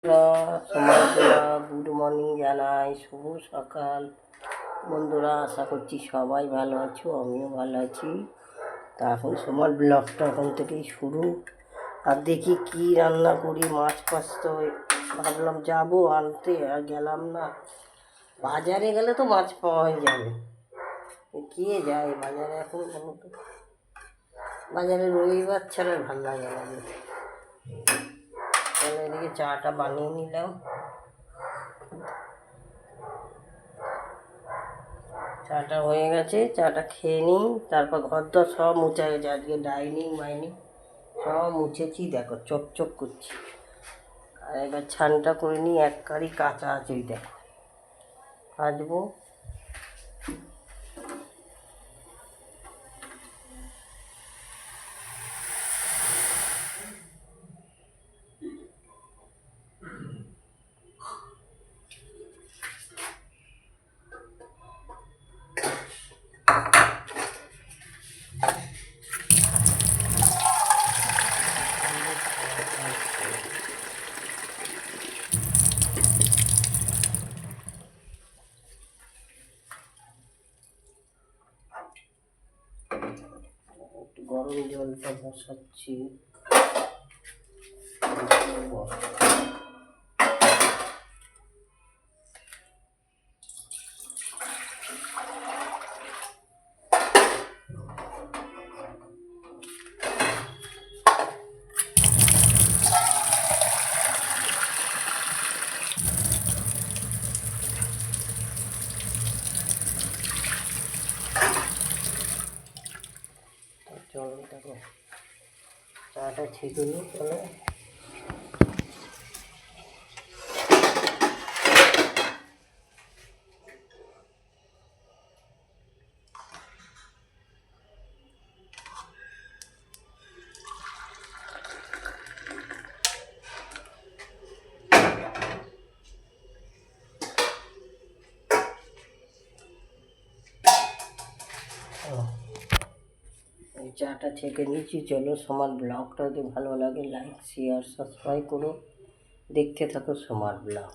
বন্ধুরা good morning জানাই, শুভ সকাল। বন্ধুরা, আশা করছি সবাই ভালো আছো, আমিও ভালো আছি। তা এখন সময় ব্লগটা এখন থেকেই শুরু। আর দেখি কি রান্না করি। মাছ ফাছ তো ভাবলাম যাবো আনতে, আর গেলাম না। বাজারে গেলে তো মাছ পাওয়াই যাবে, কে যায় বাজারে এখন? বলো তো, বাজারে রবিবার ছাড়া ভালো লাগে না। তাহলে এদিকে চাটা বানিয়ে নিলাম। চাটা হয়ে গেছে, চাটা খেয়ে নিই, তারপর ঘর দর সব মুছা গেছে। আজকে ডাইনিং বাইনিং সব মুছেছি, দেখো চকচক করছি। আর এবার ছানটা করে নিই, এক কারি কাঁচা আছে, ওই দেখো কাচবো। একটু গরম জলটা বসাচ্ছি। চলো দেখো চাটা ছেঁকে নিই। চলো এই চাটা ছেঁকে নিচ্ছি। চলো সোমার ব্লগটা যদি ভালো লাগে লাইক শেয়ার সাবস্ক্রাইব করো, দেখতে থাকো সোমার ব্লগ।